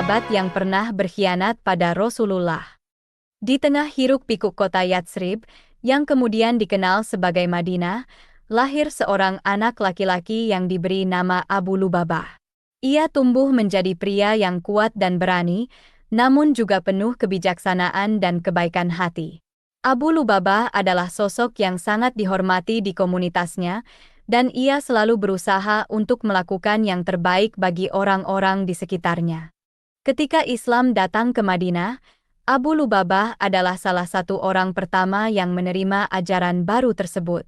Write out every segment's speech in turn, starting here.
sahabat yang pernah berkhianat pada Rasulullah. Di tengah hiruk-pikuk kota Yatsrib, yang kemudian dikenal sebagai Madinah, lahir seorang anak laki-laki yang diberi nama Abu Lubabah. Ia tumbuh menjadi pria yang kuat dan berani, namun juga penuh kebijaksanaan dan kebaikan hati. Abu Lubabah adalah sosok yang sangat dihormati di komunitasnya, dan ia selalu berusaha untuk melakukan yang terbaik bagi orang-orang di sekitarnya. Ketika Islam datang ke Madinah, Abu Lubabah adalah salah satu orang pertama yang menerima ajaran baru tersebut.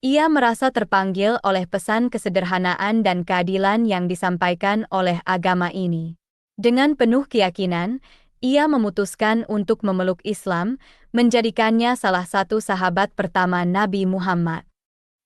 Ia merasa terpanggil oleh pesan kesederhanaan dan keadilan yang disampaikan oleh agama ini. Dengan penuh keyakinan, ia memutuskan untuk memeluk Islam, menjadikannya salah satu sahabat pertama Nabi Muhammad.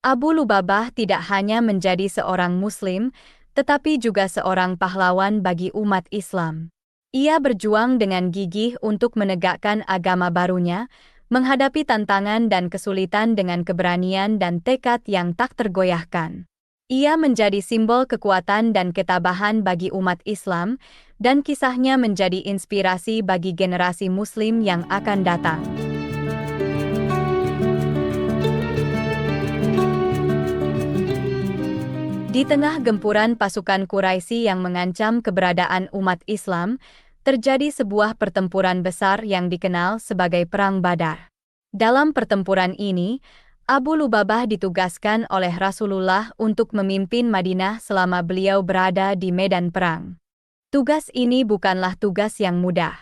Abu Lubabah tidak hanya menjadi seorang Muslim, tetapi juga seorang pahlawan bagi umat Islam. Ia berjuang dengan gigih untuk menegakkan agama barunya, menghadapi tantangan dan kesulitan dengan keberanian dan tekad yang tak tergoyahkan. Ia menjadi simbol kekuatan dan ketabahan bagi umat Islam, dan kisahnya menjadi inspirasi bagi generasi Muslim yang akan datang. Di tengah gempuran pasukan Quraisy yang mengancam keberadaan umat Islam, terjadi sebuah pertempuran besar yang dikenal sebagai Perang Badar. Dalam pertempuran ini, Abu Lubabah ditugaskan oleh Rasulullah untuk memimpin Madinah selama beliau berada di medan perang. Tugas ini bukanlah tugas yang mudah.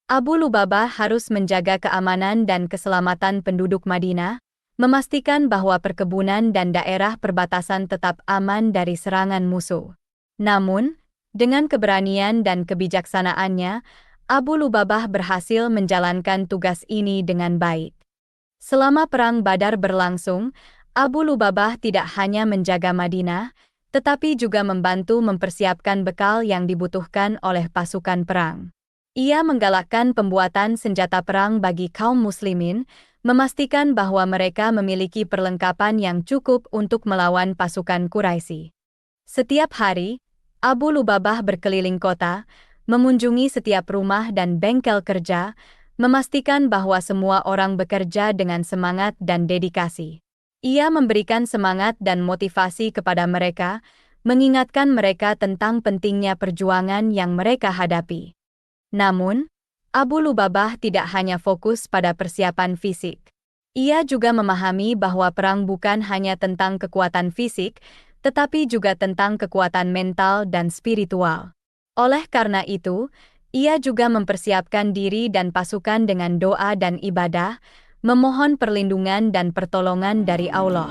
Abu Lubabah harus menjaga keamanan dan keselamatan penduduk Madinah, memastikan bahwa perkebunan dan daerah perbatasan tetap aman dari serangan musuh. Namun, dengan keberanian dan kebijaksanaannya, Abu Lubabah berhasil menjalankan tugas ini dengan baik. Selama Perang Badar berlangsung, Abu Lubabah tidak hanya menjaga Madinah, tetapi juga membantu mempersiapkan bekal yang dibutuhkan oleh pasukan perang. Ia menggalakkan pembuatan senjata perang bagi kaum muslimin, memastikan bahwa mereka memiliki perlengkapan yang cukup untuk melawan pasukan Quraisy. Setiap hari, Abu Lubabah berkeliling kota, mengunjungi setiap rumah dan bengkel kerja, memastikan bahwa semua orang bekerja dengan semangat dan dedikasi. Ia memberikan semangat dan motivasi kepada mereka, mengingatkan mereka tentang pentingnya perjuangan yang mereka hadapi. Namun, Abu Lubabah tidak hanya fokus pada persiapan fisik. Ia juga memahami bahwa perang bukan hanya tentang kekuatan fisik, tetapi juga tentang kekuatan mental dan spiritual. Oleh karena itu, ia juga mempersiapkan diri dan pasukan dengan doa dan ibadah, memohon perlindungan dan pertolongan dari Allah.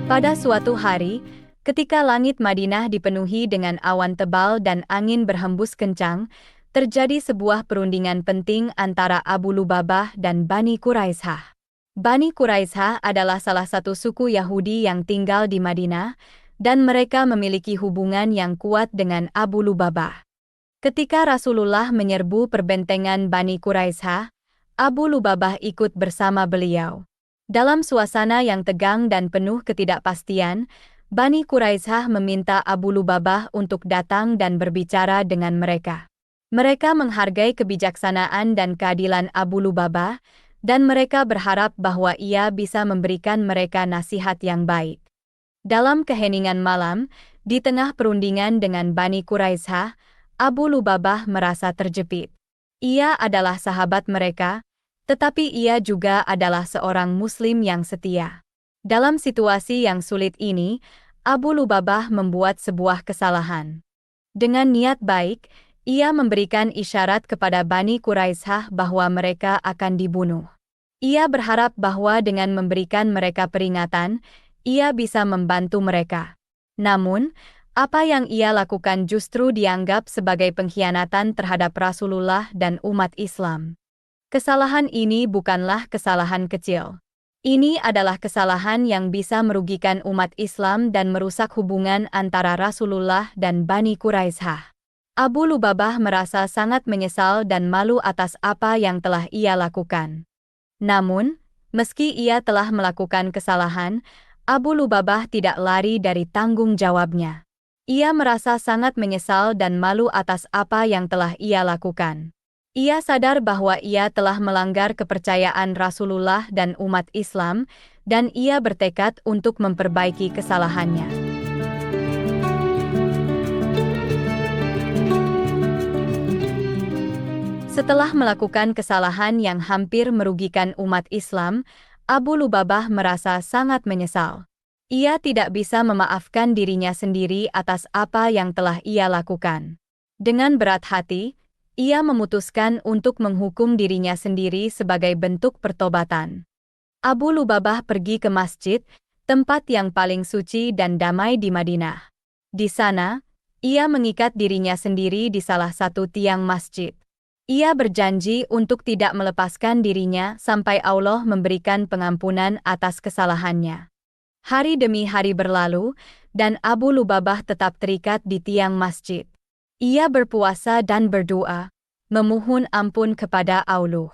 Pada suatu hari, ketika langit Madinah dipenuhi dengan awan tebal dan angin berhembus kencang, terjadi sebuah perundingan penting antara Abu Lubabah dan Bani Quraisyah. Bani Quraisyah adalah salah satu suku Yahudi yang tinggal di Madinah, dan mereka memiliki hubungan yang kuat dengan Abu Lubabah. Ketika Rasulullah menyerbu perbentengan Bani Quraisyah, Abu Lubabah ikut bersama beliau. Dalam suasana yang tegang dan penuh ketidakpastian, Bani Quraisyah meminta Abu Lubabah untuk datang dan berbicara dengan mereka. Mereka menghargai kebijaksanaan dan keadilan Abu Lubabah, dan mereka berharap bahwa ia bisa memberikan mereka nasihat yang baik. Dalam keheningan malam, di tengah perundingan dengan Bani Quraisyah, Abu Lubabah merasa terjepit. Ia adalah sahabat mereka, tetapi ia juga adalah seorang Muslim yang setia. Dalam situasi yang sulit ini, Abu Lubabah membuat sebuah kesalahan. Dengan niat baik, ia memberikan isyarat kepada Bani Quraisyah bahwa mereka akan dibunuh. Ia berharap bahwa dengan memberikan mereka peringatan, ia bisa membantu mereka. Namun, apa yang ia lakukan justru dianggap sebagai pengkhianatan terhadap Rasulullah dan umat Islam. Kesalahan ini bukanlah kesalahan kecil. Ini adalah kesalahan yang bisa merugikan umat Islam dan merusak hubungan antara Rasulullah dan Bani Quraisyah. Abu Lubabah merasa sangat menyesal dan malu atas apa yang telah ia lakukan. Namun, meski ia telah melakukan kesalahan, Abu Lubabah tidak lari dari tanggung jawabnya. Ia merasa sangat menyesal dan malu atas apa yang telah ia lakukan. Ia sadar bahwa ia telah melanggar kepercayaan Rasulullah dan umat Islam, dan ia bertekad untuk memperbaiki kesalahannya. Setelah melakukan kesalahan yang hampir merugikan umat Islam, Abu Lubabah merasa sangat menyesal. Ia tidak bisa memaafkan dirinya sendiri atas apa yang telah ia lakukan. Dengan berat hati, ia memutuskan untuk menghukum dirinya sendiri sebagai bentuk pertobatan. Abu Lubabah pergi ke masjid, tempat yang paling suci dan damai di Madinah. Di sana, ia mengikat dirinya sendiri di salah satu tiang masjid. Ia berjanji untuk tidak melepaskan dirinya sampai Allah memberikan pengampunan atas kesalahannya. Hari demi hari berlalu, dan Abu Lubabah tetap terikat di tiang masjid. Ia berpuasa dan berdoa, memohon ampun kepada Allah.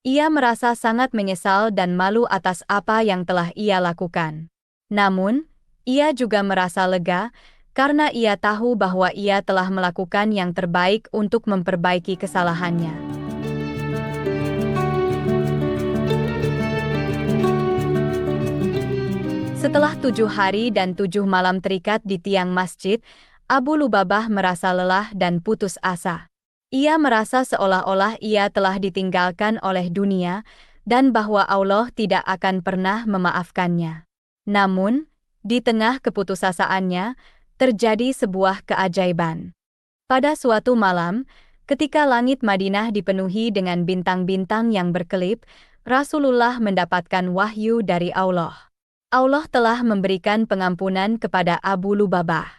Ia merasa sangat menyesal dan malu atas apa yang telah ia lakukan. Namun, ia juga merasa lega, karena ia tahu bahwa ia telah melakukan yang terbaik untuk memperbaiki kesalahannya. Setelah 7 hari dan 7 malam terikat di tiang masjid, Abu Lubabah merasa lelah dan putus asa. Ia merasa seolah-olah ia telah ditinggalkan oleh dunia, dan bahwa Allah tidak akan pernah memaafkannya. Namun, di tengah keputusasaannya, terjadi sebuah keajaiban. Pada suatu malam, ketika langit Madinah dipenuhi dengan bintang-bintang yang berkelip, Rasulullah mendapatkan wahyu dari Allah. Allah telah memberikan pengampunan kepada Abu Lubabah.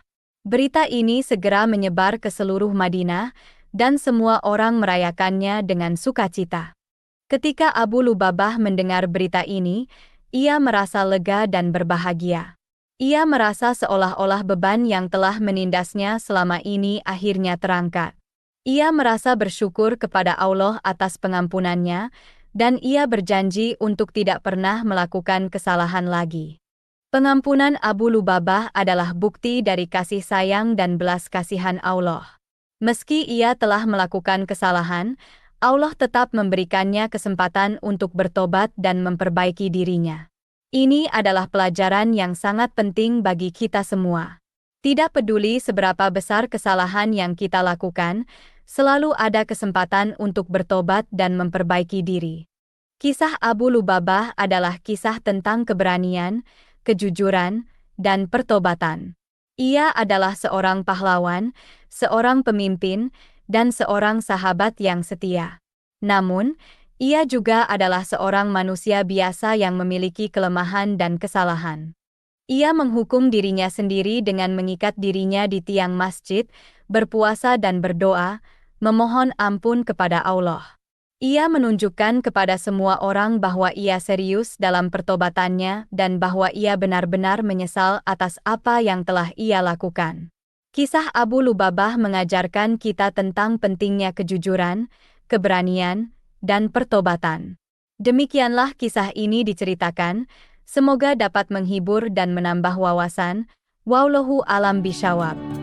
Berita ini segera menyebar ke seluruh Madinah, dan semua orang merayakannya dengan sukacita. Ketika Abu Lubabah mendengar berita ini, ia merasa lega dan berbahagia. Ia merasa seolah-olah beban yang telah menindasnya selama ini akhirnya terangkat. Ia merasa bersyukur kepada Allah atas pengampunannya, dan ia berjanji untuk tidak pernah melakukan kesalahan lagi. Pengampunan Abu Lubabah adalah bukti dari kasih sayang dan belas kasihan Allah. Meski ia telah melakukan kesalahan, Allah tetap memberikannya kesempatan untuk bertobat dan memperbaiki dirinya. Ini adalah pelajaran yang sangat penting bagi kita semua. Tidak peduli seberapa besar kesalahan yang kita lakukan, selalu ada kesempatan untuk bertobat dan memperbaiki diri. Kisah Abu Lubabah adalah kisah tentang keberanian, kejujuran, dan pertobatan. Ia adalah seorang pahlawan, seorang pemimpin, dan seorang sahabat yang setia. Namun, ia juga adalah seorang manusia biasa yang memiliki kelemahan dan kesalahan. Ia menghukum dirinya sendiri dengan mengikat dirinya di tiang masjid, berpuasa dan berdoa, memohon ampun kepada Allah. Ia menunjukkan kepada semua orang bahwa ia serius dalam pertobatannya dan bahwa ia benar-benar menyesal atas apa yang telah ia lakukan. Kisah Abu Lubabah mengajarkan kita tentang pentingnya kejujuran, keberanian, dan pertobatan. Demikianlah kisah ini diceritakan, semoga dapat menghibur dan menambah wawasan. Wallahu a'lam bishawab.